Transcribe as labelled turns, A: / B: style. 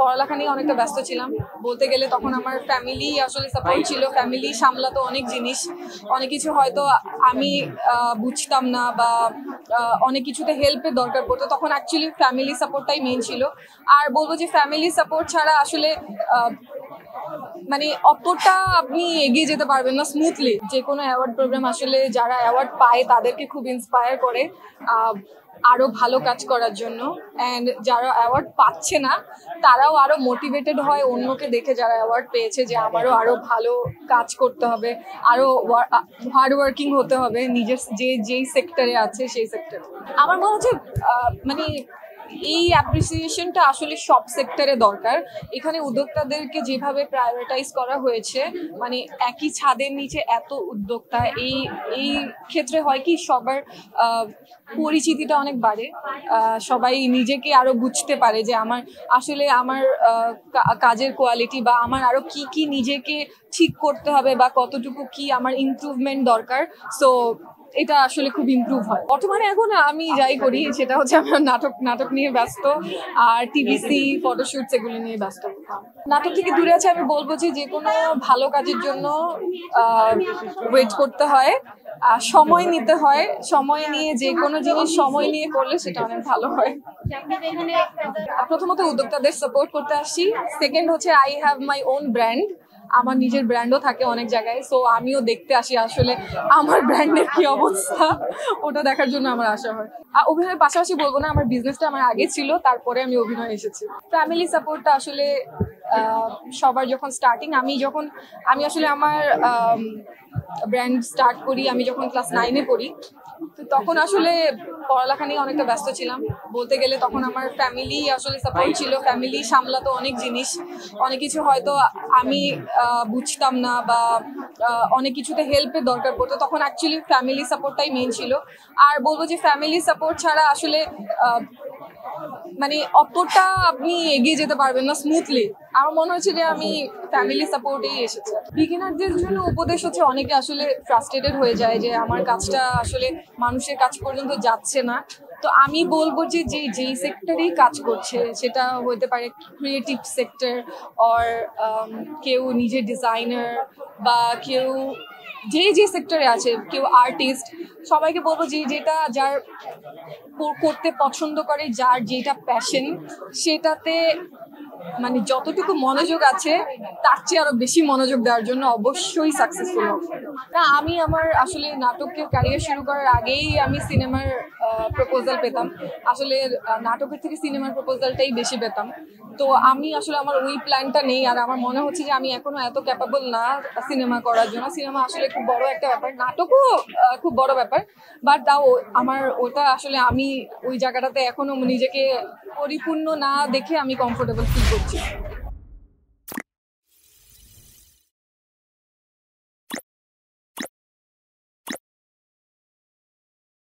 A: পড়ালেখা নিয়ে অনেকটা ব্যস্ত ছিলাম বলতে গেলে। তখন আমার ফ্যামিলি আসলে সাপোর্ট ছিল, ফ্যামিলি সামলাতো অনেক জিনিস, অনেক কিছু হয়তো আমি বুঝতাম না বা অনেক কিছুতে হেল্পের দরকার পড়তো, তখন অ্যাকচুয়ালি ফ্যামিলি সাপোর্টটাই মেইন ছিল। আর বলবো যে ফ্যামিলি সাপোর্ট ছাড়া আসলে মানে অতটা আপনি এগিয়ে যেতে পারবেন না স্মুথলি। যে কোনো অ্যাওয়ার্ড প্রোগ্রাম আসলে যারা অ্যাওয়ার্ড পায় তাদেরকে খুব ইন্সপায়ার করে আরো ভালো কাজ করার জন্য, অ্যান্ড যারা অ্যাওয়ার্ড পাচ্ছে না তারাও আরো মোটিভেটেড হয় অন্যকে দেখে যারা অ্যাওয়ার্ড পেয়েছে, যে আমারও আরো ভালো কাজ করতে হবে, আরো হার্ড ওয়ার্কিং হতে হবে নিজের যেই সেক্টরে আছে সেই সেক্টরে। আমার মনে হচ্ছে মানে এই অ্যাপ্রিসিয়েশনটা আসলে সব সেক্টরে দরকার। এখানে উদ্যোক্তাদেরকে যেভাবে প্রায়োরিটাইজ করা হয়েছে, মানে একই ছাদের নিচে এত উদ্যোক্তা, এই ক্ষেত্রে হয় কি সবার পরিচিতিটা অনেক বাড়ে, সবাই নিজেকে আরো বুঝতে পারে যে আমার আসলে আমার কাজের কোয়ালিটি বা আমার আরো কি কি নিজেকে ঠিক করতে হবে বা কতটুকু কি আমার ইমপ্রুভমেন্ট দরকার। সো এটা আসলে খুব ইমপ্রুভ হয়। বর্তমানে এখন আমি যাই করি সেটা হচ্ছে আমার নাটক নিয়ে ব্যস্ত, আর টিভিসি ফটোশুটস এগুলো নিয়ে ব্যস্ত। নাটক থেকে দূরে আছে আমি বলবো যে কোনো ভালো কাজের জন্য ওয়েট করতে হয়, সময় নিতে হয়, সময় নিয়ে যে কোনো জিনিস সময় নিয়ে করলে সেটা অনেক ভালো হয়। প্রথমত উদ্যোক্তাদের সাপোর্ট করতে আসি, সেকেন্ড হচ্ছে I have my own brand, আমার নিজের ব্র্যান্ডও থাকে অনেক জায়গায়, সো আমিও দেখতে আসি আসলে আমার ব্র্যান্ডের কি অবস্থা, ওটা দেখার জন্য আমার আসা হয়। আর অভিনয়ের পাশাপাশি বলবো না, আমার বিজনেসটা আমার আগে ছিল, তারপরে আমি অভিনয় এসেছি। ফ্যামিলি সাপোর্টটা আসলে সবার যখন স্টার্টিং, আমি আসলে আমার ব্র্যান্ড স্টার্ট করি আমি যখন ক্লাস 9-এ পড়ি, তো তখন আসলে পড়ালেখা নিয়ে অনেকটা ব্যস্ত ছিলাম বলতে গেলে। তখন আমার ফ্যামিলি আসলে সাপোর্ট ছিল, ফ্যামিলি সামলাতো অনেক জিনিস, অনেক কিছু হয়তো আমি বুঝতাম না বা অনেক কিছুতে হেল্পের দরকার পড়তো, তখন অ্যাকচুয়ালি ফ্যামিলি সাপোর্টটাই মেইন ছিল। আর বলবো যে ফ্যামিলি সাপোর্ট ছাড়া আসলে মানে অতটা আপনি এগিয়ে যেতে পারবেন না স্মুথলি। আমার মনে হচ্ছে যে আমি ফ্যামিলি সাপোর্টেই এসেছি। বিগিনারদের জন্য উপদেশ হচ্ছে, অনেকে আসলে ফ্রাস্ট্রেটেড হয়ে যায় যে আমার কাজটা আসলে মানুষের কাছ পর্যন্ত যাচ্ছে না। তো আমি বলবো যে যেই সেক্টরেই কাজ করছে, সেটা হতে পারে ক্রিয়েটিভ সেক্টর, অর কেউ নিজের ডিজাইনার বা কেউ যে সেক্টরে আছে, কেউ আর্টিস্ট, সবাইকে বলবো যে যেটা যার করতে পছন্দ করে, যার যেটা প্যাশন, সেটাতে মানে যতটুকু মনোযোগ আছে তার চেয়ে আরো বেশি মনোযোগ দেওয়ার জন্য অবশ্যই সাকসেসফুল হবে। না, আমি আমার আসলে নাটকের ক্যারিয়ার শুরু করার আগেই আমি সিনেমার প্রপোজাল পেতাম, আসলে নাটকের থেকে সিনেমার প্রপোজালটাই বেশি পেতাম। তো আমি আসলে আমার ওই প্ল্যানটা নেই, আর আমার মনে হচ্ছে যে আমি এখনো এত ক্যাপাবল না সিনেমা করার জন্য। সিনেমা আসলে খুব বড় একটা ব্যাপার, নাটকও খুব বড় ব্যাপার, বাট তাও আমার ওটা আসলে আমি ওই জায়গাটাতে এখনো নিজেকে পরিপূর্ণ না দেখে আমি কমফোর্টেবল ফিল করছি।